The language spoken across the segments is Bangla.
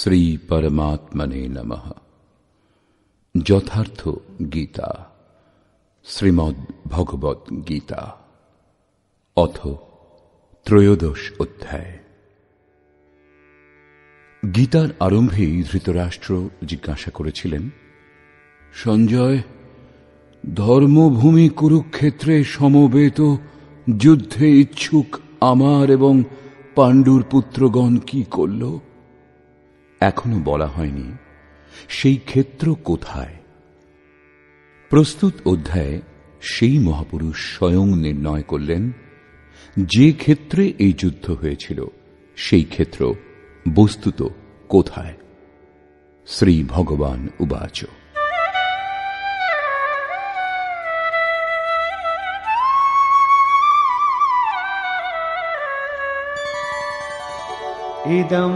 শ্রী পরমাত্মনে নমঃ। যথার্থ গীতা, শ্রীমদ্ ভগবদ গীতা, অথ ত্রয়োদশ অধ্যায়। গীতার আরম্ভেই ধৃতরাষ্ট্র জিজ্ঞাসা করেছিলেন, সঞ্জয়, ধর্মভূমি কুরুক্ষেত্রে সমবেত যুদ্ধে ইচ্ছুক আমার এবং পাণ্ডুর পুত্রগণ কি করল? এখনো বলা হয়নি সেই ক্ষেত্র কোথায়। প্রস্তুত অধ্যায়ে সেই মহাপুরুষ স্বয়ং নির্ণয় করলেন যে ক্ষেত্রে এই যুদ্ধ হয়েছিল সেই ক্ষেত্র বস্তুত কোথায়। শ্রী ভগবান উবাচ, ইদং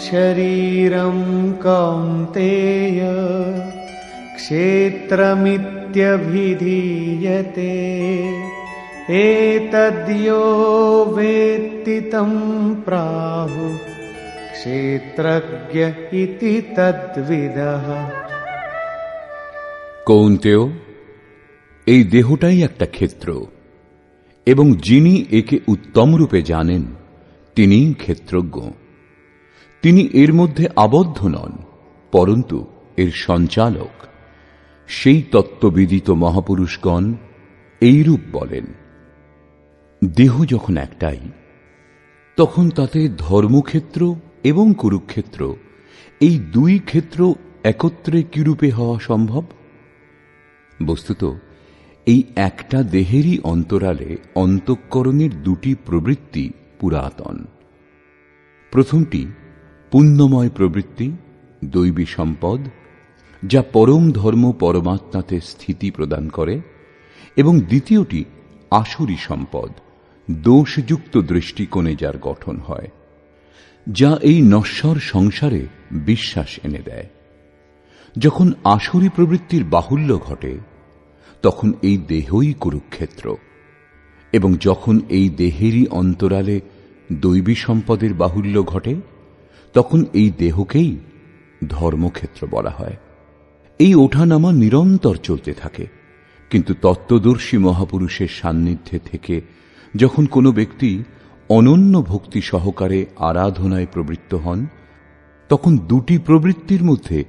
শরীরং কৌন্তেয় ক্ষেত্রমিত্যভিধীয়তে এতদ্যো বেত্তি তং প্রাহুঃ ক্ষেত্রজ্ঞ ইতি তদ্বিদঃ। কৌন্তেয়, এই দেহটাই একটা ক্ষেত্র এবং যিনি একে উত্তম রূপে জানেন তিনি ক্ষেত্রজ্ঞ। তিনি এর মধ্যে আবদ্ধ নন, পরন্তু এর সঞ্চালক। সেই তত্ত্ববিদিত মহাপুরুষগণ এইরূপ বলেন। দেহ যখন একটাই, তখন তাতে ধর্মক্ষেত্র এবং কুরুক্ষেত্র এই দুই ক্ষেত্র একত্রে কিরূপে হওয়া সম্ভব? বস্তুত এই একটা দেহেরই অন্তরালে অন্তঃকরণের দুটি প্রবৃত্তি পুরাতন। প্রথমটি পুণ্যময় প্রবৃত্তি, দৈবী সম্পদ, যা পরম ধর্ম পরমাত্মাতে স্থিতি প্রদান করে, এবং দ্বিতীয়টি আসুরী সম্পদ, দোষযুক্ত দৃষ্টিকোণে যার গঠন হয়, যা এই নশ্বর সংসারে বিশ্বাস এনে দেয়। যখন আসুরী প্রবৃত্তির বাহুল্য ঘটে তখন এই দেহই কুরুক্ষেত্র, এবং যখন এই দেহেরই অন্তরালে দৈবী সম্পদের বাহুল্য ঘটে তখন এই দেহকেই ধর্মক্ষেত্র বলা হয়। এই ওঠানামা নিরন্তর চলতে থাকে, কিন্তু তত্ত্বদর্শী মহাপুরুষের সান্নিধ্যে থেকে যখন কোনো ব্যক্তি অনন্য ভক্তি সহকারে আরাধনায় প্রবৃত্ত হন, তখন দুটি প্রবৃত্তির মধ্যে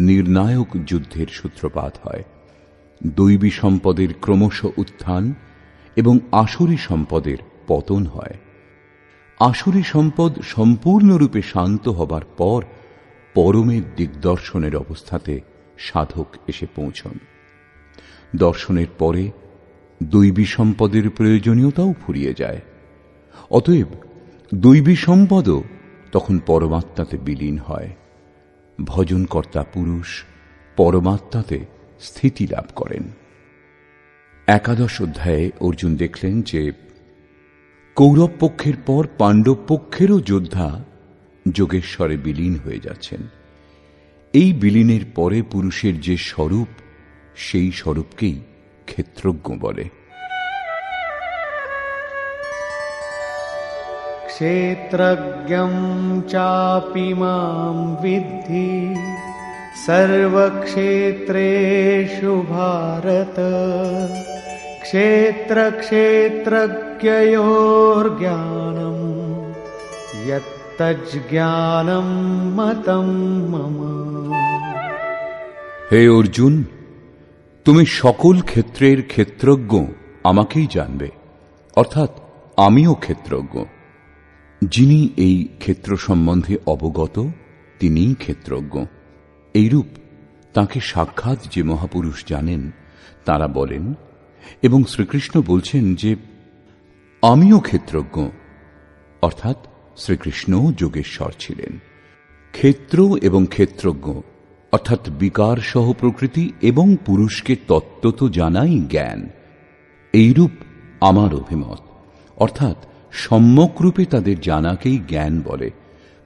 নির্ণায়ক যুদ্ধের সূত্রপাত হয়। দৈবী সম্পদের ক্রমশ উত্থান এবং আসুরী সম্পদের পতন হয়। আসুরী সম্পদ সম্পূর্ণরূপে শান্ত হবার পর পরমের দিগদর্শনের অবস্থাতে সাধক এসে পৌঁছন। দর্শনের পরে দৈবী সম্পদের প্রয়োজনীয়তাও ফুরিয়ে যায়। অতএব দৈবী সম্পদও তখন পরমাত্মাতে বিলীন হয়। ভজনকর্তা পুরুষ পরমাত্মাতে স্থিতি লাভ করেন। একাদশ অধ্যায়ে অর্জুন দেখলেন যে কৌরব পক্ষের পর পাণ্ডব পক্ষেরও যোদ্ধা যোগেশ্বরে বিলীন হয়ে যাচ্ছেন। এই বিলীনের পরে পুরুষের যে স্বরূপ, সেই স্বরূপকেই ক্ষেত্রজ্ঞ বলে। ক্ষেত্রজ্ঞং চাপি মাম বিদ্ধি সর্বক্ষেত্রেষু ভারত ক্ষেত্রক্ষেত্রজ্ঞয়োর্জ্ঞানম যত্তজ্জ্ঞানম মতম মম। হে অর্জুন, তুমি সকল ক্ষেত্রের ক্ষেত্রজ্ঞ আমাকেই জানবে, অর্থাৎ আমিও ক্ষেত্রজ্ঞ। যিনি এই ক্ষেত্র সম্বন্ধে অবগত তিনিই ক্ষেত্রজ্ঞ। এইরূপ তাঁকে সাক্ষাৎ যে মহাপুরুষ জানেন তাঁরা বলেন, এবং শ্রীকৃষ্ণ বলছেন যে আমিও ক্ষেত্রজ্ঞ, অর্থাৎ শ্রীকৃষ্ণও যোগেশ্বর ছিলেন। ক্ষেত্র এবং ক্ষেত্রজ্ঞ অর্থাৎ বিকার সহ প্রকৃতি এবং পুরুষকে তত্ত্বত জানাই জ্ঞান। এইরূপ আমার অভিমত, অর্থাৎ সম্যকরূপে তাদের জানাকেই জ্ঞান বলে,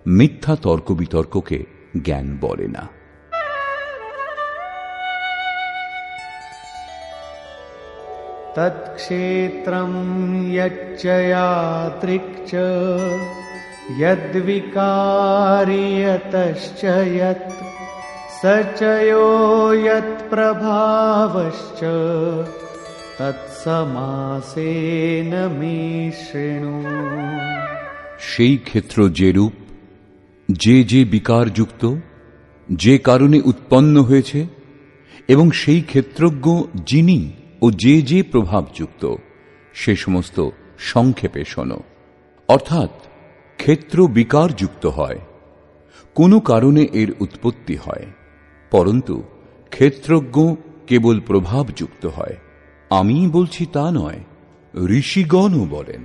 মিথ্যা তর্ক বিতর্ককে জ্ঞান বলে না। তৎক্ষেত্রম যচ্চ যাদৃক্ চ यद्विकारी यतश्च यत् स च यो यत्प्रभावश्च তৎসমাসেন মে শৃণু। সেই ক্ষেত্র যে রূপ, যে যে বিকারযুক্ত, যে কারণে উৎপন্ন হয়েছে, এবং সেই ক্ষেত্রজ্ঞ যিনি ও যে যে প্রভাবযুক্ত, সে সমস্ত সংক্ষেপে শোনো। অর্থাৎ ক্ষেত্র বিকারযুক্ত হয়, কোনো কারণে এর উৎপত্তি হয়, পরন্তু ক্ষেত্রজ্ঞ কেবল প্রভাবযুক্ত হয়। আমি বলছি তা নয়, ঋষিগণও বলেন।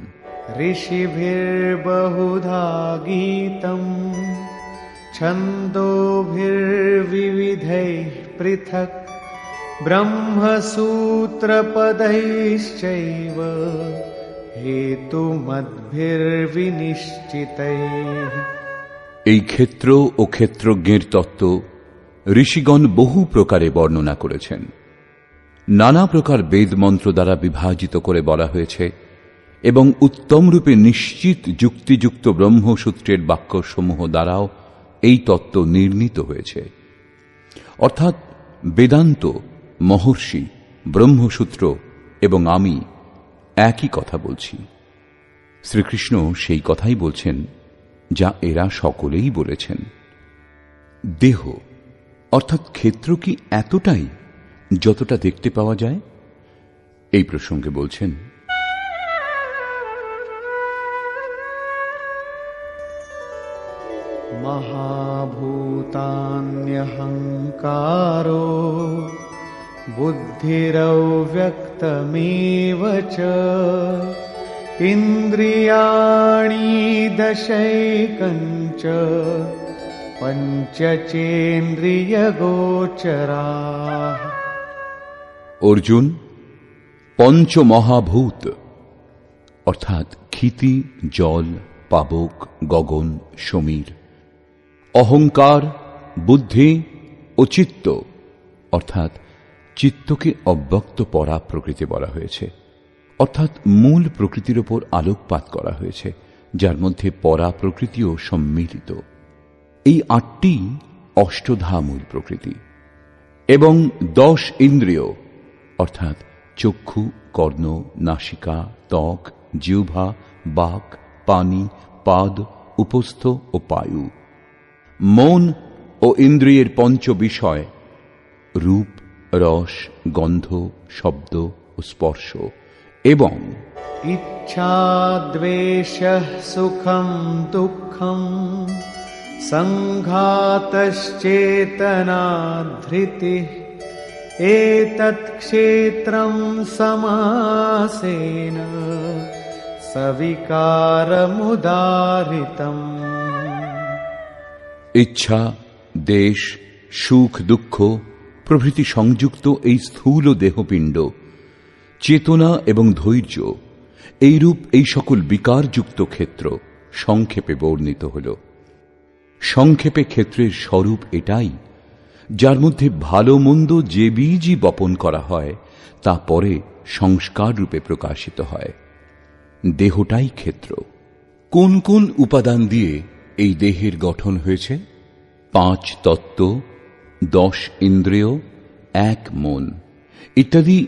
ঋষিভির্বহুধা গীতম ছন্দোভির্বিবিধৈঃ পৃথক ব্রহ্মসূত্রপदैश्चैव হেতুমদ্ভির্বিনিশ্চিতৈঃ। এই ক্ষেত্র ও ক্ষেত্রজ্ঞের তত্ত্ব ঋষিগণ বহু প্রকারে বর্ণনা করেছেন। নানা প্রকার বেদ মন্ত্র দ্বারা বিভাজিত করে বলা হয়েছে এবং উত্তম রূপে নিশ্চিত যুক্তিযুক্ত ব্রহ্মসূত্রের বাক্যসমূহ দ্বারাও এই তত্ত্ব নির্ণীত হয়েছে। অর্থাৎ বেদান্ত, মহর্ষি, ব্রহ্মসূত্র এবং আমি একই কথা বলছি। শ্রীকৃষ্ণ সেই কথাই বলছেন যা এরা সকলেই বলেছেন। দেহ অর্থাৎ ক্ষেত্র কি এতটাই যতটা দেখতে পাওয়া যায়? এই প্রসঙ্গে বলছেন, মহাভূতান্যহংকারো বুদ্ধিরব্যক্তমেব চ ইন্দ্রিয়াণি দশৈকঞ্চ পঞ্চচেন্দ্রিয়গোচরাঃ। অর্জুন, পঞ্চমহাভূত অর্থাৎ ক্ষিতি, জল, পাবক, গগন, সমীর, অহংকার, বুদ্ধি ও চিত্ত অর্থাৎ চিত্তকে অব্যক্ত পরা প্রকৃতি বলা হয়েছে। অর্থাৎ মূল প্রকৃতির ওপর আলোকপাত করা হয়েছে, যার মধ্যে পরা প্রকৃতিও সম্মিলিত। এই আটটি অষ্টধা মূল প্রকৃতি। এবং 10 ইন্দ্রিয় অর্থাৎ চক্ষু, কর্ণ, নাসিকা, ত্বক, জিহ্বা, বাক, পানি, পাদ, উপস্থ ও পায়ু। মন ও ইন্দ্রিয়ের পঞ্চ বিষয় রূপ, রস, গন্ধ, শব্দ ও স্পর্শ এবং ইচ্ছা, দ্বেষ, সুখম দুঃখম সংঘাতশ্চেতনা ধৃতিঃ এতৎ ক্ষেত্রম সমাসেন সবিকারমুদাহৃতম। ইচ্ছা, দেশ, সুখ, দুঃখ প্রভৃতি সংযুক্ত এই স্থূল দেহপিণ্ড, চেতনা এবং ধৈর্য এইরূপ এই সকল বিকারযুক্ত ক্ষেত্র সংক্ষেপে বর্ণিত হল। সংক্ষেপে ক্ষেত্রের স্বরূপ এটাই, যার মধ্যে ভালো মন্দ যে বীজই বপন করা হয় তা পরে সংস্কার রূপে প্রকাশিত হয়। দেহটাই ক্ষেত্র। কোন কোন উপাদান দিয়ে এই দেহের গঠন হয়েছে? 5 তত্ত্ব, 10 ইন্দ্রিয়, 1 মন ইত্যাদি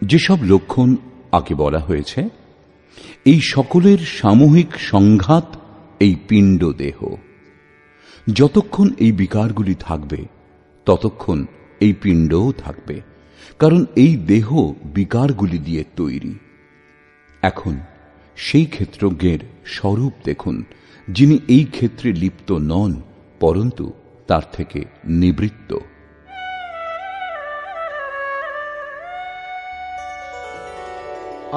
যেসব লক্ষণ আগে বলা হয়েছে, এই সকলের সামূহিক সংঘাত এই পিণ্ড দেহ। যতক্ষণ এই বিকারগুলি থাকবে ততক্ষণ এই পিণ্ডও থাকবে, কারণ এই দেহ বিকারগুলি দিয়ে তৈরি। এখন সেই ক্ষেত্রজ্ঞের স্বরূপ দেখুন, যিনি এই ক্ষেত্রে লিপ্ত নন, পরন্তু তার থেকে নিবৃত্ত।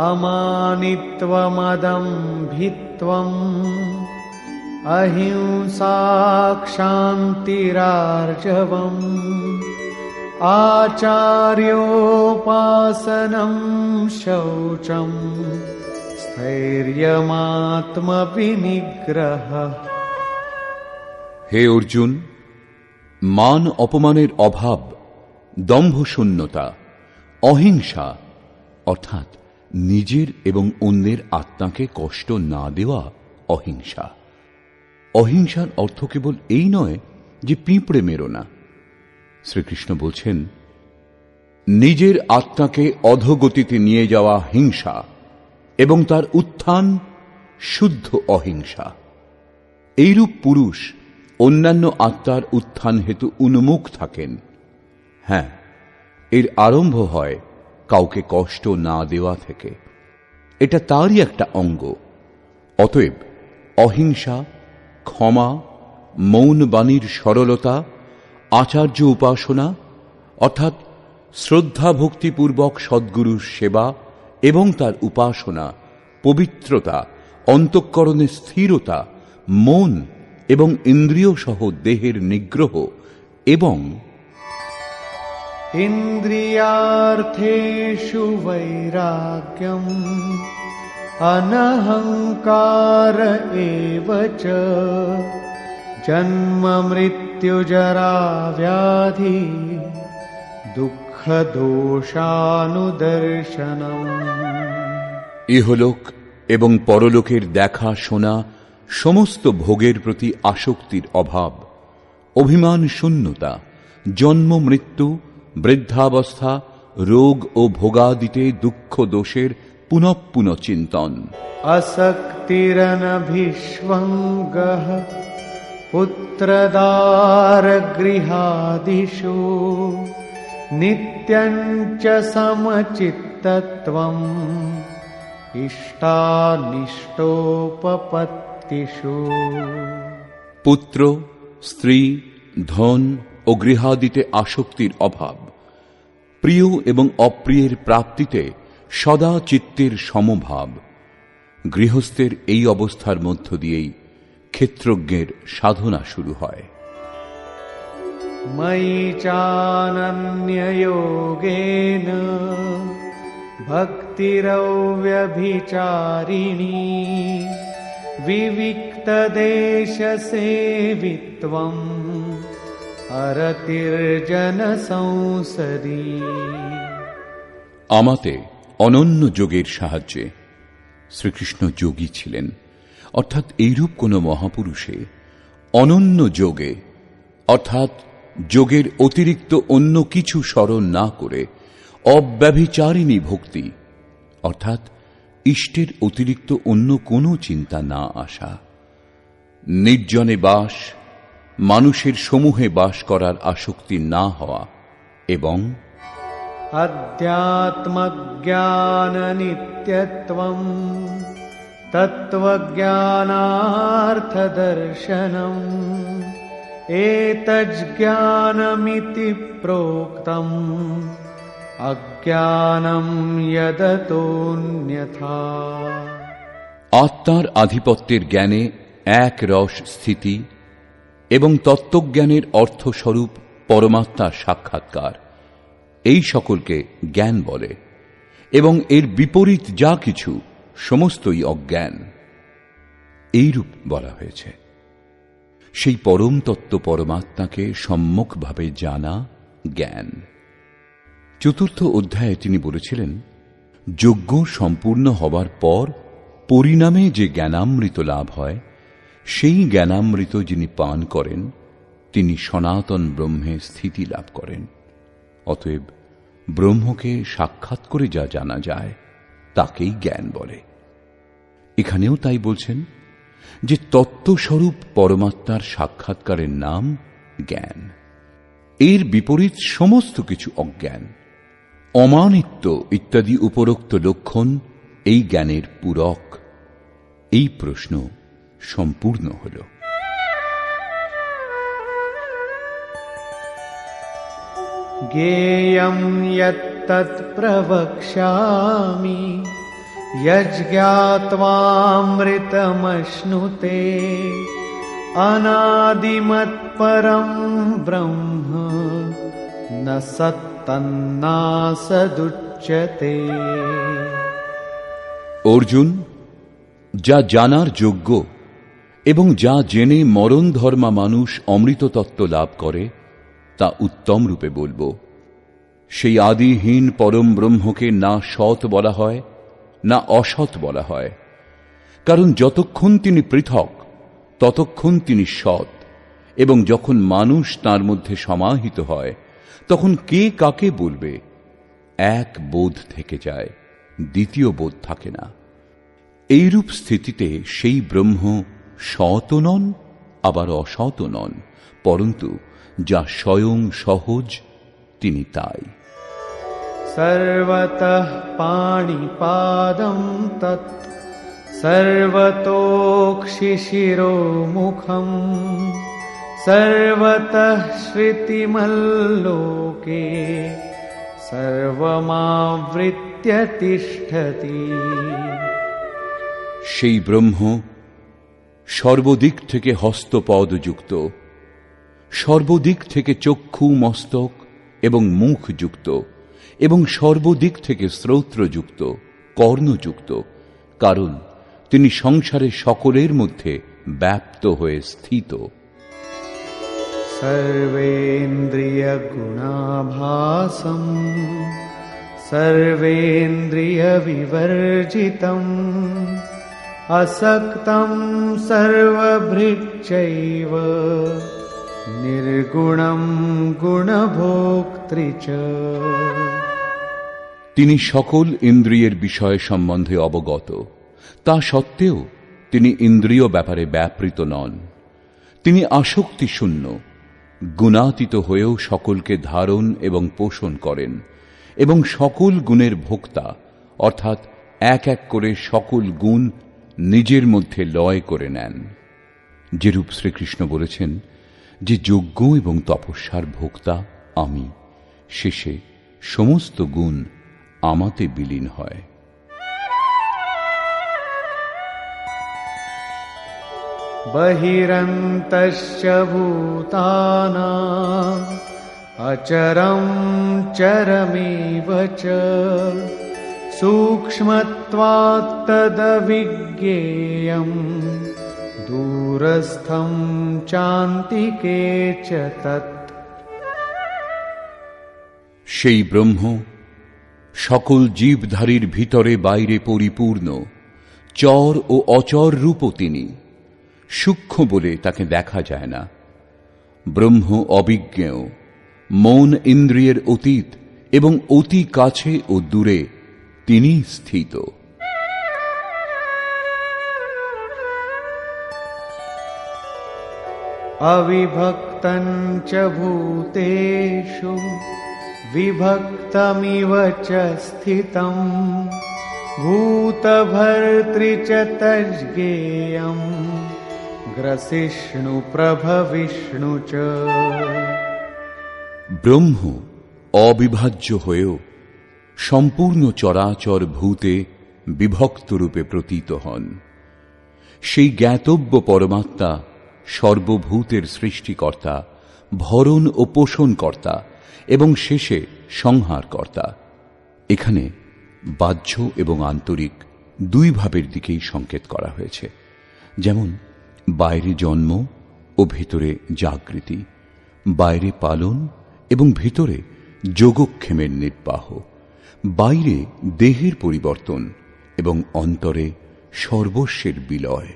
অমানিত্বমদম্ভিত্বম অহিংসা ক্ষান্তিরার্জবম আচার্যোপাসনম শৌচম স্থৈর্যমাত্মবিনিগ্রহ। হে অর্জুন, মান অপমানের অভাব, দম্ভশূন্যতা, অহিংসা অর্থাৎ নিজের এবং অন্যের আত্মাকে কষ্ট না দেওয়া অহিংসা, অহিংসার অর্থ কেবল এই নয় যে পিঁপড়ে মেরো না। শ্রীকৃষ্ণ বলছেন, নিজের আত্মাকে অধোগতিতে নিয়ে যাওয়া হিংসা এবং তার উত্থান শুদ্ধ অহিংসা। এইরূপ পুরুষ অন্যান্য আত্মার উত্থান হেতু উন্মুখ থাকেন। হ্যাঁ, এর আরম্ভ হয় কাউকে কষ্ট না দেওয়া থেকে। এটা তারই একটা অঙ্গ। অতএব অহিংসা, ক্ষমা, মৌন বাণীর সরলতা, আচার্য উপাসনা অর্থাৎ শ্রদ্ধা ভক্তিপূর্বক সদ্গুরুর সেবা এবং তার উপাসনা, পবিত্রতা, অন্তঃকরণের স্থিরতা, মন এবং ইন্দ্রিয় সহ দেহের নিগ্রহ এবং ইন্দ্রিয়ার্থেষু বৈরাগ্যম অনহংকার এব চ জন্ম মৃত্যু জরা ব্যাধি দুঃখ দোষানুদর্শনম। ইহলোক এবং পরলোকের দেখা শোনা সমস্ত ভোগের প্রতি আসক্তির অভাব, অভিমান শূন্যতা, জন্ম মৃত্যু, বৃদ্ধাবস্থা, রোগ ও ভোগাদিতে দুঃখ দোষের পুনঃ পুনঃ চিন্তন। আসক্তিরনভিষ্বঙ্গঃ পুত্রদার গৃহাদিষু নিত্যং চ সমচিত্তত্বম ইষ্টানিষ্টোপপত্তিষু। পুত্র, স্ত্রী, ধন ও গৃহাদিতে আসক্তির অভাব, প্রিয় এবং অপ্রিয়ের প্রাপ্তিতে সদা চিত্তের সমভাব। গৃহস্থের এই অবস্থার মধ্য দিয়েই ক্ষেত্রজ্ঞের সাধনা শুরু হয়। ময়ি চানন্যযোগেন ভক্তিরব্যভিচারিণী বিবিক্তদেশসেবিত্বম অরতির্জন সংসদী। আমাতে অনন্য যোগের সাহায্যে, শ্রীকৃষ্ণ যোগী ছিলেন, অর্থাৎ এইরূপ কোন মহাপুরুষে অনন্য যোগে অর্থাৎ যোগের অতিরিক্ত অন্য কিছু স্মরণ না করে অব্যভিচারিণী ভক্তি অর্থাৎ ইষ্টের অতিরিক্ত অন্য কোনো চিন্তা না আসা, নির্জনে বাস, মানুষের সমূহে বাস করার আসক্তি না হওয়া এবং অধ্যাত্মজ্ঞান নিত্যত্বম তত্ত্বজ্ঞানার্থদর্শনম এতজ্জ্ঞানমিতি প্রোক্তম অজ্ঞানম যদতোন্যথা। আত্মার আধিপত্যের জ্ঞানে এক রস স্থিতি এবং তত্ত্বজ্ঞানের অর্থস্বরূপ পরমাত্মার সাক্ষাৎকার, এই সকলকে জ্ঞান বলে এবং এর বিপরীত যা কিছু সমস্তই অজ্ঞান। এইরূপ বলা হয়েছে। সেই পরম তত্ত্ব পরমাত্মাকে সম্যকভাবে জানা জ্ঞান। চতুর্থ অধ্যায়ে তিনি বলেছিলেন, যজ্ঞ সম্পূর্ণ হবার পর পরিণামে যে জ্ঞানামৃত লাভ হয়, সেই জ্ঞানামৃত যিনি পান করেন তিনি সনাতন ব্রহ্মে স্থিতি লাভ করেন। অতএব ব্রহ্মকে সাক্ষাৎ করে যা জানা যায় তাকেই জ্ঞান বলে। এখানেও তাই বলছেন যে তত্ত্বস্বরূপ পরমাত্মার সাক্ষাৎকারের নাম জ্ঞান। এর বিপরীত সমস্ত কিছু অজ্ঞান, অমানিত্ব ইত্যাদি উপরোক্ত লক্ষণ এই জ্ঞানের পূরক। এই প্রশ্ন সম্পূর্ণ হল। জ্ঞেয়ং যত্তৎ প্রবক্ষ্যামি যজ্ঞাত্বামৃতমশ্নুতে অনাদিমৎপরং ব্রহ্ম ন সত্তন্নাসদুচ্যতে। অর্জুন, যা জানার যোগ্য এবং যা জেনে মরণ ধর্মা মানুষ অমৃত তত্ত্ব লাভ করে তা উত্তম রূপে বলব। সেই আদিহীন পরম ব্রহ্মকে না সৎ বলা হয় না অসৎ বলা হয়, কারণ যতক্ষণ তিনি পৃথক ততক্ষণ তিনি সৎ, এবং যখন মানুষ তার মধ্যে সমাহিত হয় তখন কে কাকে বলবে? এক বোধ থেকে যায়, দ্বিতীয় বোধ থাকে না। এইরূপ স্থিতিতে সেই ব্রহ্ম সৎ নন, আবার অসৎ নন, পরন্তু যা স্বয়ং সহজ তিনি তাই। সর্বতঃ পাণিপাদং তৎ সর্বতোক্ষিশিরোমুখম সর্বতঃ শ্রুতিমল্লোকে সর্বমাবৃত্য তিষ্ঠতি। সেই ব্রহ্ম সর্বদিক থেকে হস্তপদযুক্ত, সর্বদিক থেকে চক্ষু মস্তক এবং মুখ যুক্ত, এবং সর্বদিক থেকে শ্রোত্রযুক্ত, কর্ণযুক্ত, কারণ তিনি সংসারের সকলের মধ্যে ব্যাপ্ত হয়ে স্থিত। সর্বেন্দ্রিয় গুণাভাসম সর্বেন্দ্রিয় বিবর্জিতম আসক্তম সর্বভৃচ্চৈব নির্গুণম গুণভোক্তৃ চ। তিনি সকল ইন্দ্রিয়ের বিষয় সম্বন্ধে অবগত, তা সত্ত্বেও তিনি ইন্দ্রিয় ব্যাপারে ব্যাপৃত নন। তিনি আসক্তি শূন্য, গুণাতীত হয়েও সকলকে ধারণ এবং পোষণ করেন, এবং সকল গুণের ভোক্তা, অর্থাৎ এক এক করে সকল গুণ নিজের মধ্যে লয় করে নেন। যেরূপ শ্রীকৃষ্ণ বলেছেন যে যজ্ঞ এবং তপস্যার ভোক্তা আমি, শেষে সমস্ত গুণ আমাতে বিলীন হয়। বহিরন্তশ্চ ভূতানাং অচরং চরমেব চ সূক্ষ্মত্বাৎ তদবিজ্ঞেয়ং দূরস্থং চান্তিকে চ তৎ। সেই ব্রহ্ম সকল জীবধারীর ভিতরে বাইরে পরিপূর্ণ, চর ও অচর রূপও তিনি। সূক্ষ্ম বলে তাকে দেখা যায় না। ব্রহ্ম অবিজ্ঞেয়, মন ইন্দ্রিয়ের অতীত এবং অতি কাছে ও দূরে তিনি স্থিত। অবিভক্তং চ ভূতেষু বিভক্তমিব চ স্থিতং ভূতভর্তৃ চ তজ্ঞেয়ং গ্রসিষ্ণু প্রভবিষ্ণু চ। ব্রহ্ম অবিভাজ্য হয়েও সম্পূর্ণ চরাচর ভূতে বিভক্ত রূপে প্রতীত হন। সেই জ্ঞাতব্য পরমাত্মা সর্বভূতের সৃষ্টিকর্তা, ভরণ ও পোষণকর্তা এবং শেষে সংহারকর্তা। এখানে বাহ্য এবং আন্তরিক দুই ভাবের দিকেই সংকেত করা হয়েছে, যেমন বাইরে জন্ম ও ভেতরে জাগৃতি, বাইরে পালন এবং ভেতরে যোগক্ষেমের নির্বাহ, বাইরে দেহের পরিবর্তন এবং অন্তরে সর্বস্বের বিলয়,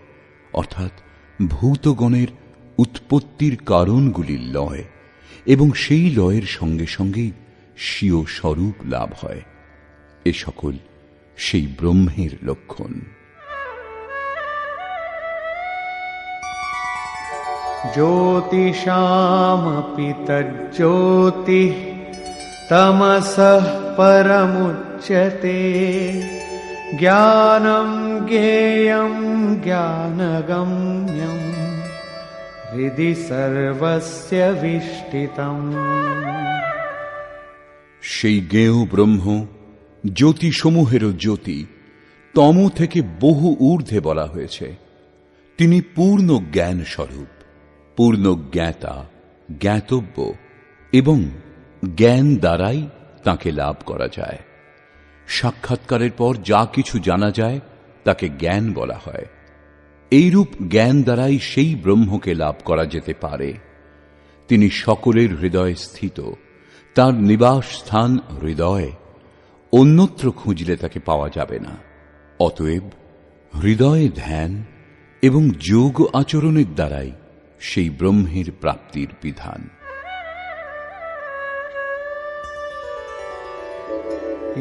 অর্থাৎ ভূতগণের উৎপত্তির কারণগুলির লয়, এবং সেই লয়ের সঙ্গে সঙ্গেই স্বীয় স্বরূপ লাভ হয়। এ সকল সেই ব্রহ্মের লক্ষণ। জ্যোতিষামপি তজ্জ্যোতিঃ তমসঃ পরমুচ্যতে জ্ঞানং জ্ঞেয়ং জ্ঞানগম্যং হৃদি সর্বস্য বিষ্ঠিতম। সেই জ্ঞেয় ব্রহ্ম জ্যোতিসমূহেরও জ্যোতি, তম থেকে বহু ঊর্ধ্বে বলা হয়েছে। তিনি পূর্ণ জ্ঞান স্বরূপ, পূর্ণ জ্ঞাতা, জ্ঞাতব্য, এবং জ্ঞান দ্বারাই তাকে লাভ করা যায়। সাক্ষাৎকারের পর যা কিছু জানা যায় তাকে জ্ঞান বলা হয়। এইরূপ জ্ঞান দ্বারাই সেই ব্রহ্মকে লাভ করা যেতে পারে। তিনি সকলের হৃদয়ে স্থিত, তার নিবাস স্থান হৃদয়, অন্যত্র খুঁজলে তাকে পাওয়া যাবে না। অতএব হৃদয়ে ধ্যান এবং যোগ আচরণের দ্বারাই সেই ব্রহ্মের প্রাপ্তির বিধান।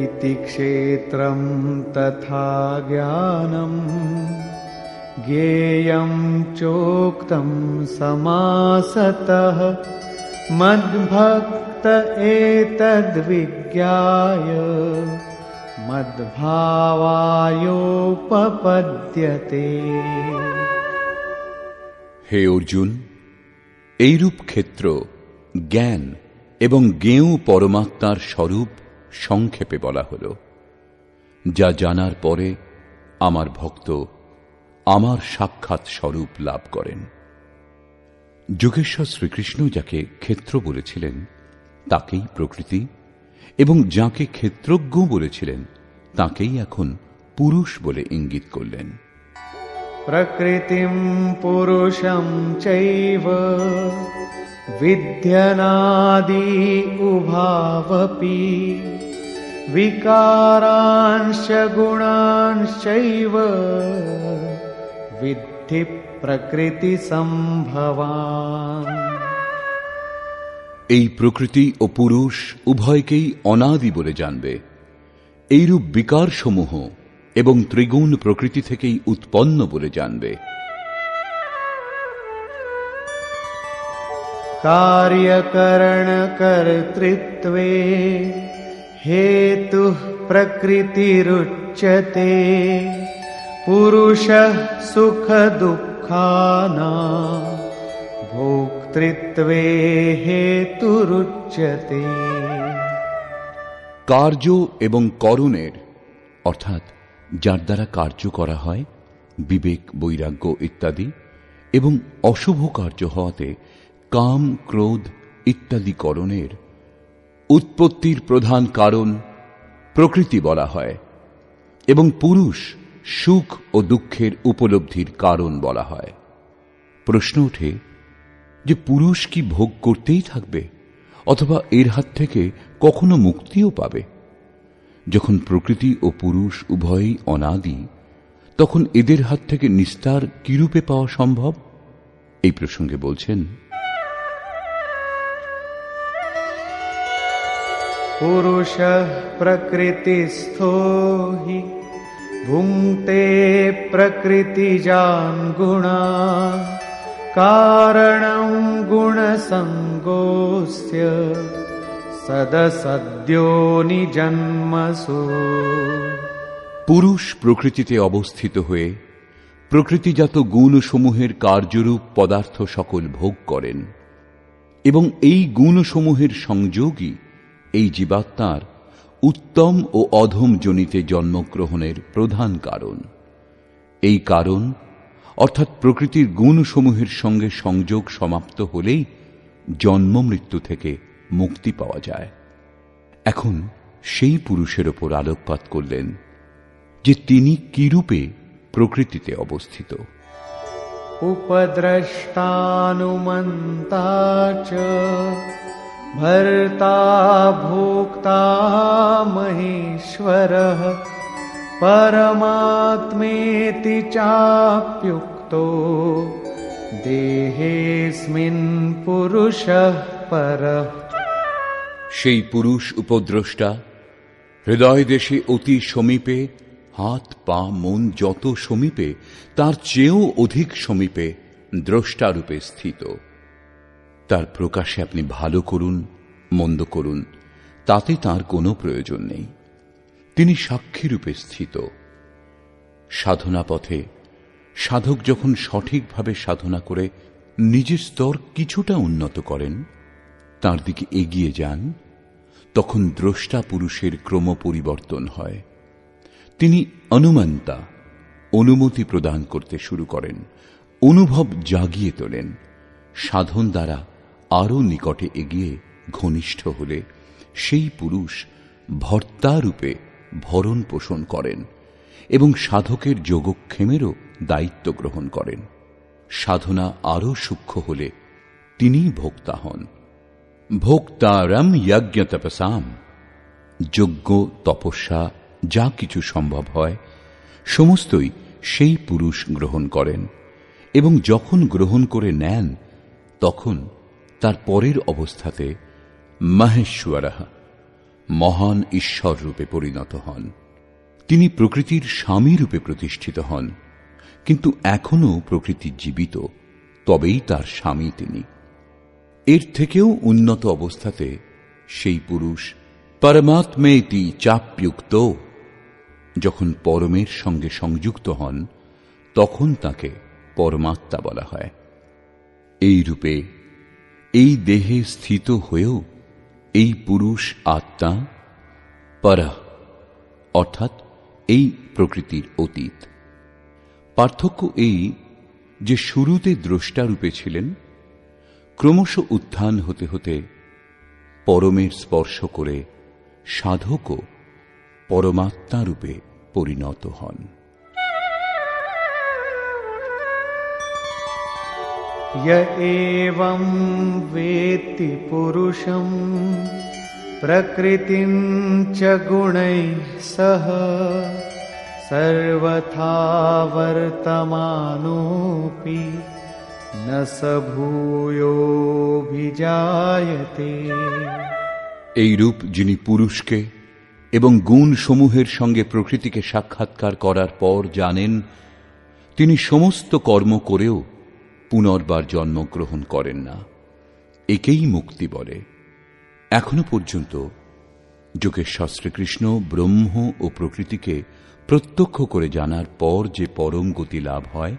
ইতি ক্ষেত্রম তথা জ্ঞানম জ্ঞেয়ং চোক্তম সমাসতঃ মদ্ভক্ত এতদ্বিজ্ঞায় মদ্ভাবায়োপপদ্যতে। হে অর্জুন, এইরূপ ক্ষেত্র, জ্ঞান এবং জ্ঞেয় পরমাত্মার স্বরূপ সংক্ষেপে বলা হল। যা জানার পরে আমার ভক্ত আমার সাক্ষাৎ স্বরূপ লাভ করেন। যোগেশ্বর শ্রীকৃষ্ণ যাকে ক্ষেত্র বলেছিলেন তাকেই প্রকৃতি, এবং যাকে ক্ষেত্রজ্ঞ বলেছিলেন তাকেই এখন পুরুষ বলে ইঙ্গিত করলেন। প্রকৃতিম পুরুষম চৈব বিদ্যনাদি উভাবপি বিকারাংশ গুণাংশৈব বিদ্ধি প্রকৃতি সম্ভবান। এই প্রকৃতি ও পুরুষ উভয়কেই অনাদি বলে জানবে। এইরূপ বিকার সমূহ এবং ত্রিগুণ প্রকৃতি থেকেই উৎপন্ন বলে জানবে। कार्यकरण कर्तृत्वे हेतु प्रकृतिरुच्यते पुरुषः सुख दुःखानां भोक्तृत्वे हेतुरुच्यते। কার্য এবং করণের, অর্থাৎ যার দ্বারা কার্য করা হয়, বিবেক, বৈরাগ্য ইত্যাদি, এবং অশুভ কার্য হওয়াতে কাম, ক্রোধ ইত্যাদি করণের উৎপত্তির প্রধান কারণ প্রকৃতি বলা হয়, এবং পুরুষ সুখ ও দুঃখের উপলব্ধির কারণ বলা হয়। প্রশ্ন ওঠে যে পুরুষ কি ভোগ করতেই থাকবে, অথবা এর হাত থেকে কখনো মুক্তিও পাবে? যখন প্রকৃতি ও পুরুষ উভয়ই অনাদি, তখন এদের হাত থেকে নিস্তার কিরূপে পাওয়া সম্ভব? এই প্রসঙ্গে বলছেন, পুরুষঃ প্রকৃতিস্থো হি ভুঙ্ক্তে প্রকৃতিজান গুণান কারণং গুণসঙ্গোস্য সদসদ্যোনি জন্মসু। পুরুষ প্রকৃতিতে অবস্থিত হয়ে প্রকৃতিজাত গুণসমূহের কার্যরূপ পদার্থ সকল ভোগ করেন, এবং এই গুণসমূহের সংযোগই এই জীবাত্মার উত্তম ও অধম যোনিতে জন্মগ্রহণের প্রধান কারণ। এই কারণ অর্থাৎ প্রকৃতির গুণসমূহের সঙ্গে সংযোগ সমাপ্ত হলেই জন্ম মৃত্যু থেকে মুক্তি পাওয়া যায়। এখন সেই পুরুষের ওপর আলোকপাত করলেন যে তিনি কিরূপে প্রকৃতিতে অবস্থিত। উপদ্রষ্টানুমন্তা চ ভর্তা ভোক্তা মহেশ্বরঃ পরমাত্মেতি চাপ্যুক্তো দেহেস্মিন পুরুষঃ পরঃ। সেই পুরুষ উপদ্রষ্টা, হৃদয় দেশে অতি সমীপে, হাত পা মন যত সমীপে তার চেয়েও অধিক সমীপে দ্রষ্টারূপে স্থিত। তার প্রকাশে আপনি ভালো করুন, মন্দ করুন, তাতে তার কোনো প্রয়োজন নেই। তিনি সাক্ষীরূপে স্থিত। সাধনা পথে সাধক যখন সঠিকভাবে সাধনা করে নিজের স্তর কিছুটা উন্নত করেন, তার দিকে এগিয়ে যান, তখন দ্রষ্টা পুরুষের ক্রম পরিবর্তন হয়। তিনি অনুমন্তা, অনুমতি প্রদান করতে শুরু করেন, অনুভব জাগিয়ে তোলেন। সাধন দ্বারা আরও নিকটে এগিয়ে ঘনিষ্ঠ হলে সেই পুরুষ ভর্তারূপে ভরণ পোষণ করেন এবং সাধকের যোগক্ষেমেরও দায়িত্ব গ্রহণ করেন। সাধনা আরও সূক্ষ্ম হলে তিনিই ভোক্তা হন। ভোক্তারম যজ্ঞ তপসাম, যজ্ঞ তপস্যা যা কিছু সম্ভব হয় সমস্তই সেই পুরুষ গ্রহণ করেন এবং যখন গ্রহণ করে নেন তখন তার পরের অবস্থাতে মহেশ্বরঃ মহান ঈশ্বর রূপে পরিণত হন। তিনি প্রকৃতির স্বামী রূপে প্রতিষ্ঠিত হন, কিন্তু এখনও প্রকৃতি জীবিত, তবেই তার স্বামী তিনি। এর থেকেও উন্নত অবস্থাতে সেই পুরুষ পরমাত্মেতি চাপ্যুক্ত, যখন পরমের সঙ্গে সংযুক্ত হন তখন তাকে পরমাত্মা বলা হয়। এই রূপে এই দেহে স্থিত হয়েও এই পুরুষ আত্মা পরঃ অর্থাৎ এই প্রকৃতির অতীত। পার্থক্য এই যে শুরুতে দ্রষ্টারূপে ছিলেন, ক্রমশ উত্থান হতে হতে পরমের স্পর্শ করে সাধকও পরমাত্মা রূপে পরিণত হন। य एवं वेत्ति पुरुषं प्रकृतिं च गुणैः सह सर्वथा वर्तमानोऽपि न स भूयोऽभिजायते। এই রূপ যিনি পুরুষকে এবং গুণ সমূহের সঙ্গে প্রকৃতিকে সাক্ষাৎকার করার পর জানেন, তিনি সমস্ত কর্ম করেও পুনর্বার জন্মগ্রহণ করেন না। একেই মুক্তি বলে। এখনো পর্যন্ত যোগেশ্বর শ্রীকৃষ্ণ ব্রহ্ম ও প্রকৃতিকে প্রত্যক্ষ করে জানার পর যে পরম গতি লাভ হয়,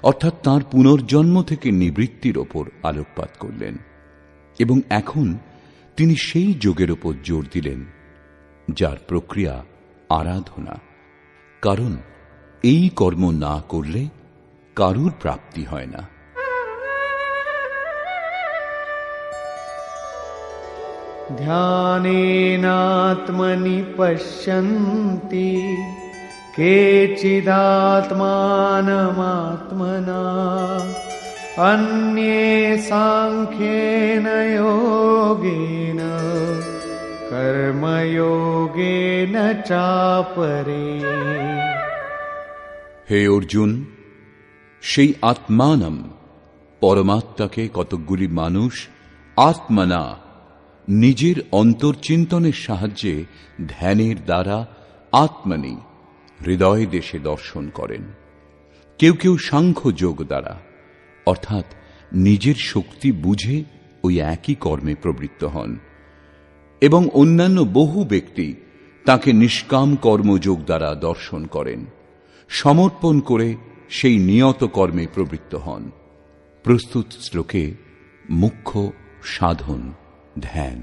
অর্থাৎ তাঁর পুনর্জন্ম থেকে নিবৃত্তির ওপর আলোকপাত করলেন, এবং এখন তিনি সেই যোগের ওপর জোর দিলেন যার প্রক্রিয়া আরাধনা। কারণ এই কর্ম না করলে কারুর প্রাপ্তি হয় না। ধ্যানেনাত্মনি পশ্যন্তি কেচিদাত্মানমাত্মনা অন্যে সাংখ্যেন যোগেন কর্মযোগেন চাপরে। হে অর্জুন, সেই আত্মানম পরমাত্মাকে কতকগুলি মানুষ আত্মনা নিজের অন্তর্চিন্তনের সাহায্যে ধ্যানের দ্বারা আত্মনি হৃদয় দেশে দর্শন করেন। কেউ কেউ সাংখ্য যোগ দ্বারা অর্থাৎ নিজের শক্তি বুঝে ওই একই কর্মে প্রবৃত্ত হন, এবং অন্যান্য বহু ব্যক্তি তাকে নিষ্কাম কর্মযোগ দ্বারা দর্শন করেন, সমর্পণ করে সেই নিয়ত কর্মে প্রবৃত্ত হন। প্রস্তুত শ্লোকে মুখ্য সাধন ধ্যান।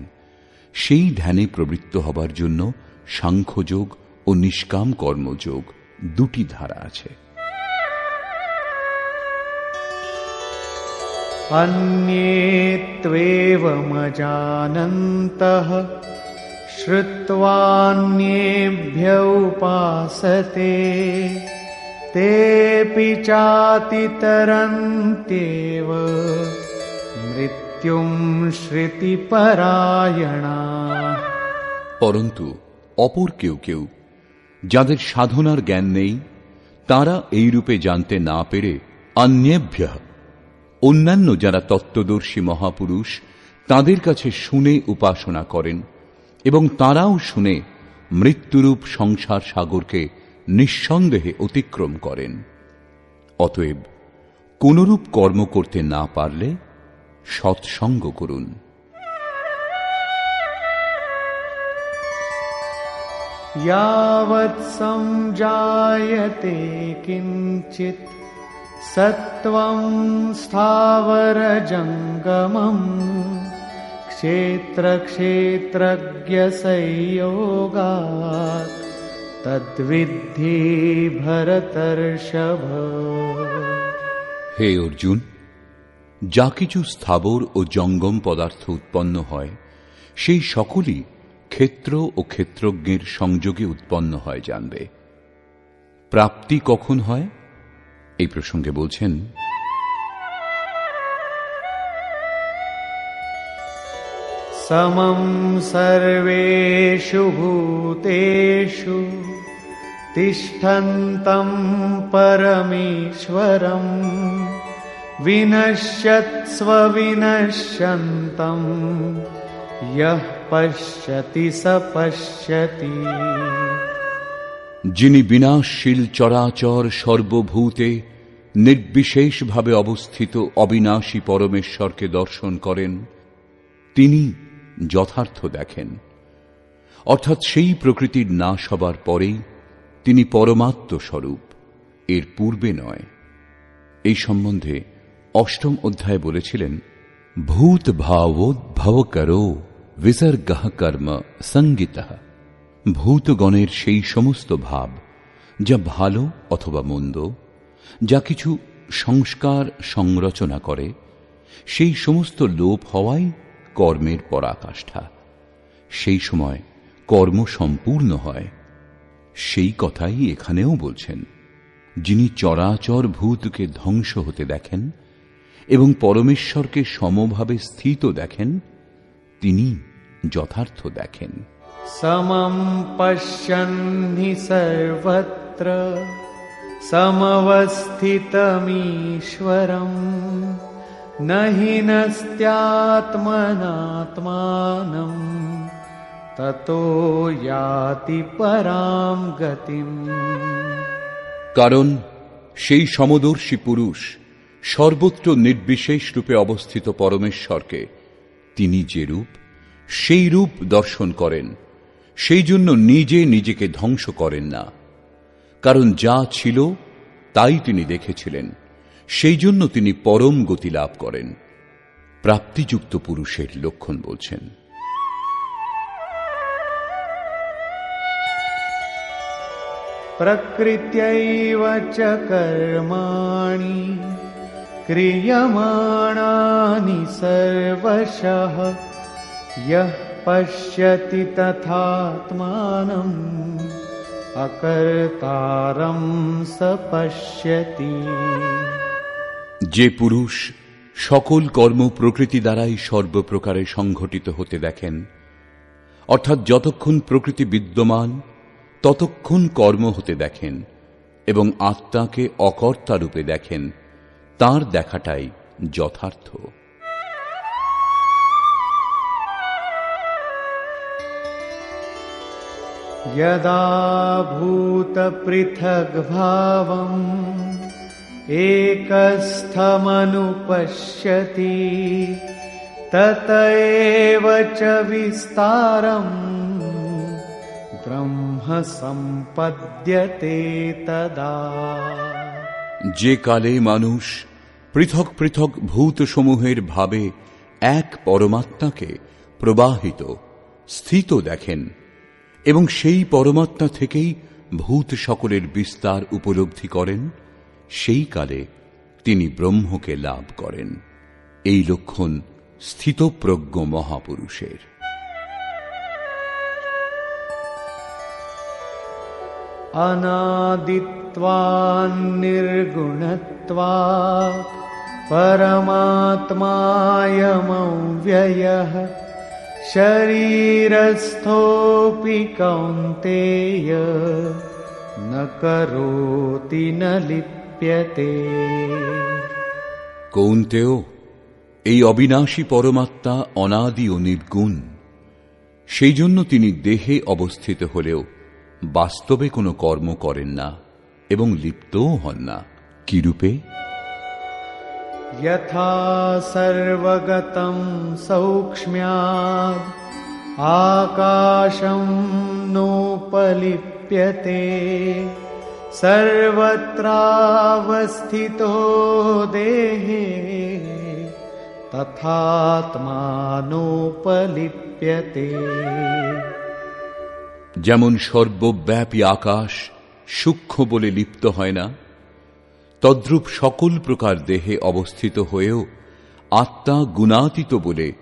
সেই ধ্যানে প্রবৃত্ত হবার জন্য সাংখ্যযোগ ও নিষ্কাম কর্মযোগ দুটি ধারা আছে। अन्ये त्वेवमजानन्तः श्रुत्वान्येभ्य उपासते तेऽपि चातितरन्त्येव मृत्युं श्रुतिपरायणा। পরন্তু অপর কেউ কেউ যাদের সাধনার জ্ঞান নেই, তারা এই রূপে জানতে না পেরে অন্যেভ্য অন্যান্য যারা তত্ত্বদর্শী মহাপুরুষ তাদের কাছে শুনে উপাসনা করেন, এবং তারাও শুনে মৃত্যুরূপ সংসার সাগরকে নিঃসন্দেহে অতিক্রম করেন। অতএব কোনরূপ কর্ম করতে না পারলে সৎসঙ্গ করুন। यावत् संजायते किंचित सत्वं स्थावरजंगमं क्षेत्रक्षेत्रज्ञ संयोगात् तद्विद्धि भरतर्षभ। হে অর্জুন, যা কিছু স্থাবর ও জঙ্গম পদার্থ উৎপন্ন হয় সেই সকলই ক্ষেত্র ও ক্ষেত্রজ্ঞের সংযোগে উৎপন্ন হয় জানবে। প্রাপ্তি কখন হয় এই প্রসঙ্গে বলছেন, समं सर्वेषु भूतेषु तिष्ठन्तं परमेश्वरं विनश्यत्स्व विनश्यन्तं यः पश्यति स पश्यति। যিনি বিনাশশীল চরাচর সর্বভূতে নির্বিশেষভাবে অবস্থিত অবিনাশী পরমেশ্বরকে দর্শন করেন, তিনি যথার্থ দেখেন। অর্থাৎ সেই প্রকৃতির নাশ হবার পরেই তিনি পরমাত্ম স্বরূপ, এর পূর্বে নয়। এই সম্বন্ধে অষ্টম অধ্যায়ে বলেছিলেন, ভূত ভাবোদ্ভব করো বিসর্গঃ কর্ম সঙ্গীতঃ। ভূতগণের সেই সমস্ত ভাব যা ভালো অথবা মন্দ, যা কিছু সংস্কার সংরচনা করে, সেই সমস্ত লোপ হওয়াই কর্মের পরাকাষ্ঠা। সেই সময় কর্ম সম্পূর্ণ হয়। সেই কথাই এখানেও বলছেন। যিনি চরাচর ভূতকে ধ্বংস হতে দেখেন এবং পরমেশ্বরকে সমভাবে স্থিত দেখেন, তিনি যথার্থ দেখেন। समं पश्यन् हि सर्वत्र समवस्थितमीश्वरम् न हि नस्त्यात्मनात्मानम् ततो याति परां गतिम्। কারণ সেই সমদর্শী পুরুষ সর্বত্র নির্বিশেষ রূপে অবস্থিত পরমেশ্বরকে তিনি যে রূপ, সেই রূপ দর্শন করেন। সেই জন্য নিজে নিজেকে ধ্বংস করেন না। কারণ যা ছিল তাই তিনি দেখেছিলেন, সেই জন্য তিনি পরম গতি লাভ করেন। প্রাপ্তিযুক্ত পুরুষের লক্ষণ বলছেন। प्रकृत्यैव च कर्माणि क्रियमाणानि सर्वशः यः पश्यति तथात्मानम् अकर्तारं स पश्यति। যে পুরুষ সকল কর্ম প্রকৃতি দ্বারাই সর্বপ্রকারে সংঘটিত হতে দেখেন, অর্থাৎ যতক্ষণ প্রকৃতি বিদ্যমান ততক্ষণ কর্ম হতে দেখেন এবং আত্মাকে অকর্তা রূপে দেখেন, তার দেখাটাই যথার্থ। यदा भूतपृथग्भावम् एकस्थमनुपश्यति तत एव च विस्तारम् ब्रह्म सम्पद्यते तदा। যে কালে মানুষ পৃথক পৃথক ভূতসমূহের ভাবে এক পরমাত্মাকে প্রবাহিত স্থিত দেখেন এবং সেই পরমাত্মা থেকেই ভূত সকলের বিস্তার উপলব্ধি করেন, সেই কালে তিনি ব্রহ্মকে লাভ করেন। এই লক্ষণ স্থিতপ্রজ্ঞ মহাপুরুষের। अनादित्वान् निर्गुणत्वात् परमात्मायमव्ययः शरीरस्थोऽपि कौन्तेय न करोति न लिप्यते। কৌন্তেয়, এই অবিনাশী পরমাত্মা অনাদি ও নির্গুণ। সেই জন্য তিনি দেহে অবস্থিত হলেও বাস্তবে কোনো কর্ম করেন না এবং লিপ্তও হন না। কি রূপে? यथा सर्वगतं सौक्ष्म्याद् आकाशं नोपलिप्यते सर्वत्रावस्थितो देहे तथात्मानोपलिप्यते। যেমন সর্বব্যাপী আকাশ সূক্ষ্ম বলে লিপ্ত হয় না, তদ্রূপ সকল প্রকার দেহে অবস্থিত হয়েও আত্মা গুণাতীত বলে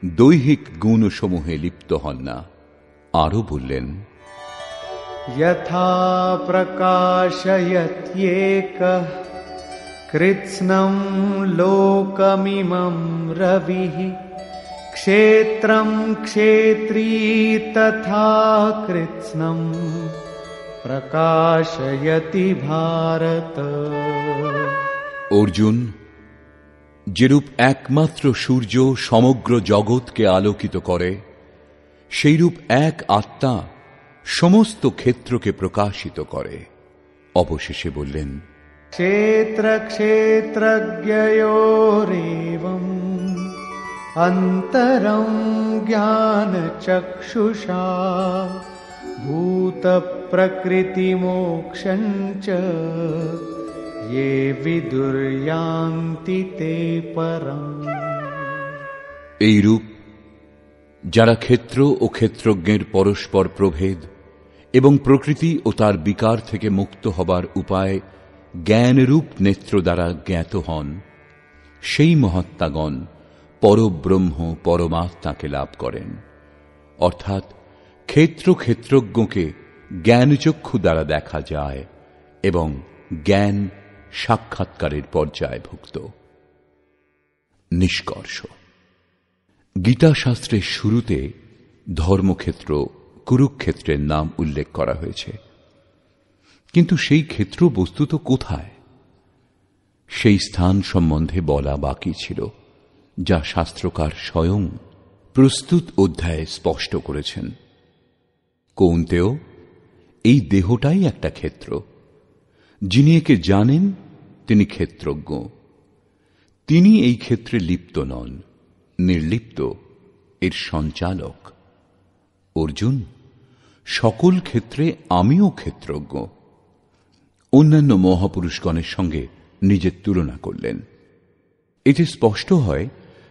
দৈহিক গুণসমূহে লিপ্ত হন না। আরো বললেন, यथा प्रकाशयत्येकः कृत्स्नं लोकमिमं रविः क्षेत्रं क्षेत्री तथा कृत्स्नं प्रकाशयति भारत। অর্জুন, যেরূপ একমাত্র সূর্য সমগ্র জগৎকে আলোকিত করে, সেইরূপ এক আত্মা সমস্ত ক্ষেত্রকে প্রকাশিত করে। অবশেষে বললেন, क्षेत्र क्षेत्रज्ञयोरेवम् अन्तरं ज्ञान चक्षुषा भूत प्रकृति मोक्षं च ये विदुर्यान्ति ते परम्। এইরূপ যারা ক্ষেত্র ও ক্ষেত্রজ্ঞের পরস্পর প্রভেদ এবং প্রকৃতি ও তার বিকার থেকে মুক্ত হবার উপায় জ্ঞানরূপ নেত্র দ্বারা জ্ঞাত হন, সেই মহাত্মাগণ পরব্রহ্ম পরমাত্মাকে লাভ করেন। অর্থাৎ ক্ষেত্র ক্ষেত্রজ্ঞকে জ্ঞানচক্ষু দ্বারা দেখা যায় এবং জ্ঞান সাক্ষাৎকারের পর্যায়ভুক্ত। নিষ্কর্ষ: গীতাশাস্ত্রের শুরুতে ধর্মক্ষেত্র কুরুক্ষেত্রের নাম উল্লেখ করা হয়েছে, কিন্তু সেই ক্ষেত্র বস্তুত কোথায়, সেই স্থান সম্বন্ধে বলা বাকি ছিল, যা শাস্ত্রকার স্বয়ং প্রস্তুত অধ্যায়ে স্পষ্ট করেছেন। কৌন্তেয়, এই দেহটাই একটা ক্ষেত্র। যিনি একে জানেন তিনি ক্ষেত্রজ্ঞ। তিনি এই ক্ষেত্রে লিপ্ত নন, নির্লিপ্ত, এর সঞ্চালক। অর্জুন, সকল ক্ষেত্রে আমিও ক্ষেত্রজ্ঞ। অন্যান্য মহাপুরুষগণের সঙ্গে নিজের তুলনা করলেন। এতে স্পষ্ট হয়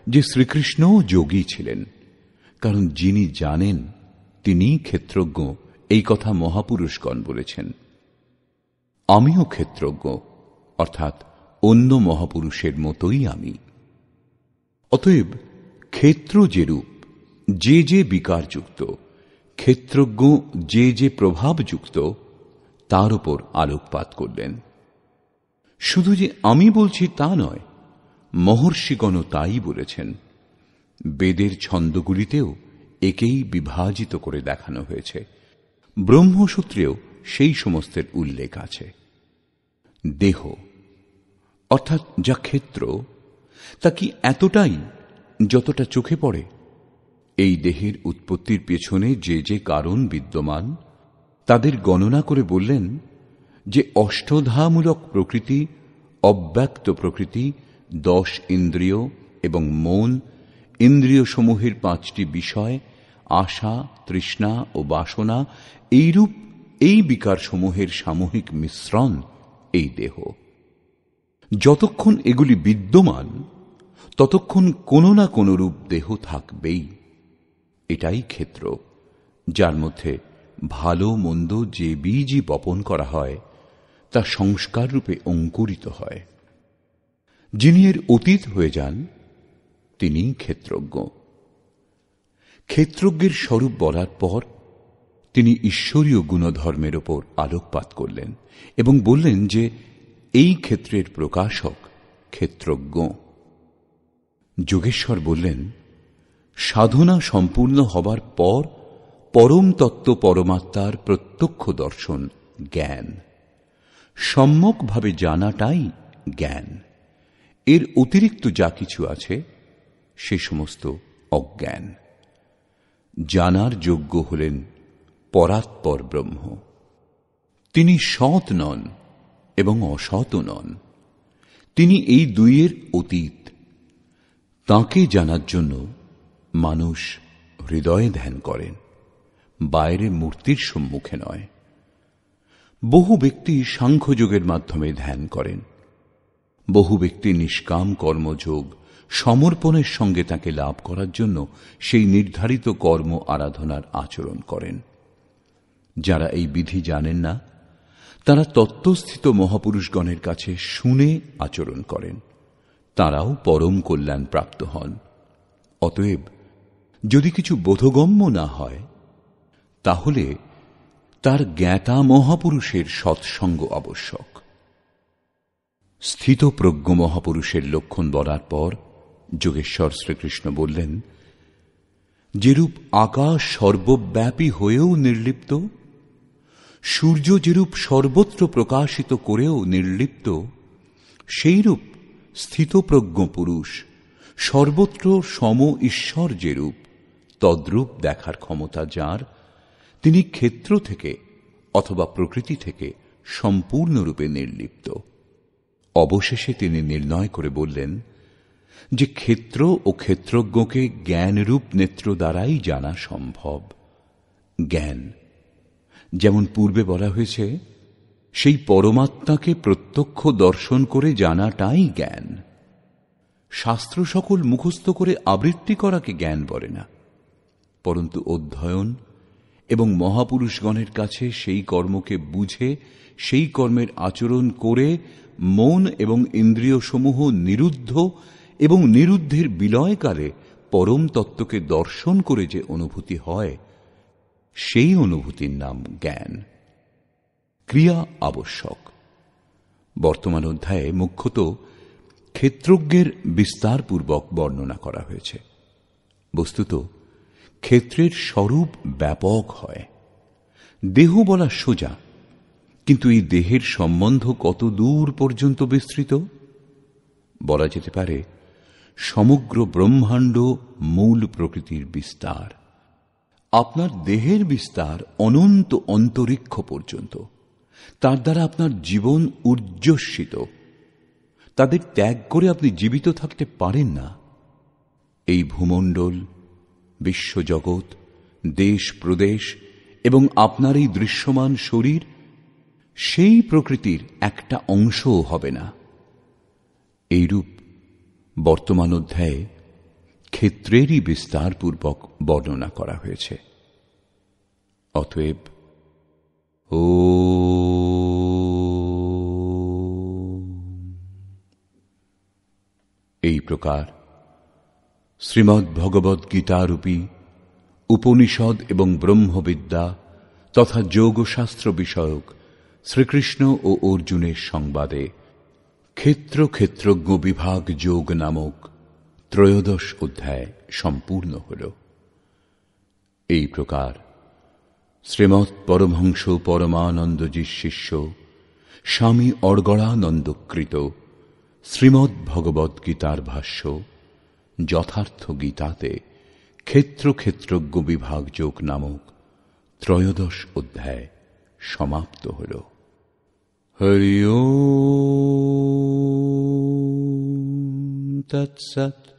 যে শ্রীকৃষ্ণও যোগী ছিলেন, কারণ যিনি জানেন তিনিই ক্ষেত্রজ্ঞ, এই কথা মহাপুরুষগণ বলেছেন। আমিও ক্ষেত্রজ্ঞ, অর্থাৎ অন্য মহাপুরুষের মতোই আমি। অতএব ক্ষেত্র যেরূপ যে যে বিকারযুক্ত, ক্ষেত্রজ্ঞ যে যে প্রভাবযুক্ত, তার উপর আলোকপাত করলেন। শুধু যে আমি বলছি তা নয়, মহর্ষিগণও তাই বলেছেন। বেদের ছন্দগুলিতেও একেই বিভাজিত করে দেখানো হয়েছে। ব্রহ্মসূত্রেও সেই সমস্তের উল্লেখ আছে। দেহ অর্থাৎ যা ক্ষেত্র, তা কি এতটাই যতটা চোখে পড়ে? এই দেহের উৎপত্তির পেছনে যে যে কারণ বিদ্যমান, তাদের গণনা করে বললেন যে অষ্টধামূলক প্রকৃতি, অব্যক্ত প্রকৃতি, 10 ইন্দ্রিয় এবং মন, ইন্দ্রিয়সমূহের 5টি বিষয়, আশা, তৃষ্ণা ও বাসনা, এইরূপ এই বিকারসমূহের সামূহিক মিশ্রণ এই দেহ। যতক্ষণ এগুলি বিদ্যমান, ততক্ষণ কোনো না কোনো রূপ দেহ থাকবেই। এটাই ক্ষেত্র, যার মধ্যে ভালো মন্দ যে বীজই বপন করা হয়, তা সংস্কার রূপে অঙ্কুরিত হয়। যিনি এর অতীত হয়ে যান, তিনিই ক্ষেত্রজ্ঞ। ক্ষেত্রজ্ঞের স্বরূপ বলার পর তিনি ঈশ্বরীয় গুণধর্মের ওপর আলোকপাত করলেন এবং বললেন যে এই ক্ষেত্রের প্রকাশক ক্ষেত্রজ্ঞ। যোগেশ্বর বললেন, সাধনা সম্পূর্ণ হবার পর পরম তত্ত্ব পরমাত্মার প্রত্যক্ষ দর্শন জ্ঞান। সম্যকভাবে জানাটাই জ্ঞান। এর অতিরিক্ত যা কিছু আছে সে সমস্ত অজ্ঞান। জানার যোগ্য হলেন পরাৎপর ব্রহ্ম। তিনি সৎ নন এবং অসৎও নন। তিনি এই দুইয়ের অতীত। তাঁকে জানার জন্য মানুষ হৃদয়ে ধ্যান করেন, বাইরে মূর্তির সম্মুখে নয়। বহু ব্যক্তি সাংখ্যযোগের মাধ্যমে ধ্যান করেন। বহু ব্যক্তি নিষ্কাম কর্মযোগ সমর্পণের সঙ্গে তাকে লাভ করার জন্য সেই নির্ধারিত কর্ম আরাধনার আচরণ করেন। যারা এই বিধি জানেন না, তারা তত্ত্বস্থিত মহাপুরুষগণের কাছে শুনে আচরণ করেন। তারাও পরম কল্যাণ প্রাপ্ত হন। অতএব যদি কিছু বোধগম্য না হয়, তাহলে তার জ্ঞাতা মহাপুরুষের সৎসঙ্গ আবশ্যক। স্থিতপ্রজ্ঞ মহাপুরুষের লক্ষণ বলার পর যোগেশ্বর শ্রীকৃষ্ণ বললেন, যেরূপ আকাশ সর্বব্যাপী হয়েও নির্লিপ্ত, সূর্য যেরূপ সর্বত্র প্রকাশিত করেও নির্লিপ্ত, সেইরূপ স্থিতপ্রজ্ঞ পুরুষ সর্বত্র সম ঈশ্বর যেরূপ তদ্রূপ দেখার ক্ষমতা যার, তিনি ক্ষেত্র থেকে অথবা প্রকৃতি থেকে সম্পূর্ণরূপে নির্লিপ্ত। অবশেষে তিনি নির্ণয় করে বললেন যে ক্ষেত্র ও ক্ষেত্রজ্ঞকে জ্ঞানরূপ নেত্র দ্বারাই জানা সম্ভব। জ্ঞান, যেমন পূর্বে বলা হয়েছে, সেই পরমাত্মাকে প্রত্যক্ষ দর্শন করে জানাটাই জ্ঞান। শাস্ত্র সকল মুখস্থ করে আবৃত্তি করাকে জ্ঞান বলে না, পরন্তু অধ্যয়ন এবং মহাপুরুষগণের কাছে সেই কর্মকে বুঝে সেই কর্মের আচরণ করে মন এবং ইন্দ্রিয়সমূহ নিরুদ্ধ এবং নিরুদ্ধের বিলয়কালে পরম তত্ত্বকে দর্শন করে যে অনুভূতি হয়, সেই অনুভূতির নাম জ্ঞান। ক্রিয়া আবশ্যক। বর্তমান অধ্যায়ে মুখ্যত ক্ষেত্রজ্ঞের বিস্তারপূর্বক বর্ণনা করা হয়েছে। বস্তুত ক্ষেত্রের স্বরূপ ব্যাপক হয়। দেহ বলা সোজা, কিন্তু এই দেহের সম্বন্ধ কত দূর পর্যন্ত বিস্তৃত? বলা যেতে পারে সমগ্র ব্রহ্মাণ্ড মূল প্রকৃতির বিস্তার। আপনার দেহের বিস্তার অনন্ত অন্তরিক্ষ পর্যন্ত। তার দ্বারা আপনার জীবন উর্জ্বস্বিত। তাদের ত্যাগ করে আপনি জীবিত থাকতে পারেন না। এই ভূমণ্ডল, বিশ্বজগৎ, দেশ প্রদেশ এবং আপনার এই দৃশ্যমান শরীর সেই প্রকৃতির একটা অংশও হবে না। এইরূপ বর্তমান অধ্যায়ে ক্ষেত্রেরই বিস্তারপূর্বক বর্ণনা করা হয়েছে। অতএব এই প্রকার শ্রীমদ্ ভগবদ্ গীতারূপী উপনিষদ এবং ব্রহ্মবিদ্যা তথা যোগশাস্ত্র বিষয়ক শ্রীকৃষ্ণ ও অর্জুনের সংবাদে ক্ষেত্র ক্ষেত্রজ্ঞ বিভাগ যোগ নামক ত্রয়োদশ অধ্যায় সম্পূর্ণ হল। এই প্রকার শ্রীমৎ পরমহংস পরমানন্দজির শিষ্য স্বামী অর্গড়ানন্দকৃত শ্রীমদ্ ভগবদ্ গীতার ভাষ্য যথার্থ গীতাতে ক্ষেত্র ক্ষেত্রজ্ঞ বিভাগ যোগ নামক ত্রয়োদশ অধ্যায় সমাপ্ত হল। হরি ওম তৎসৎ।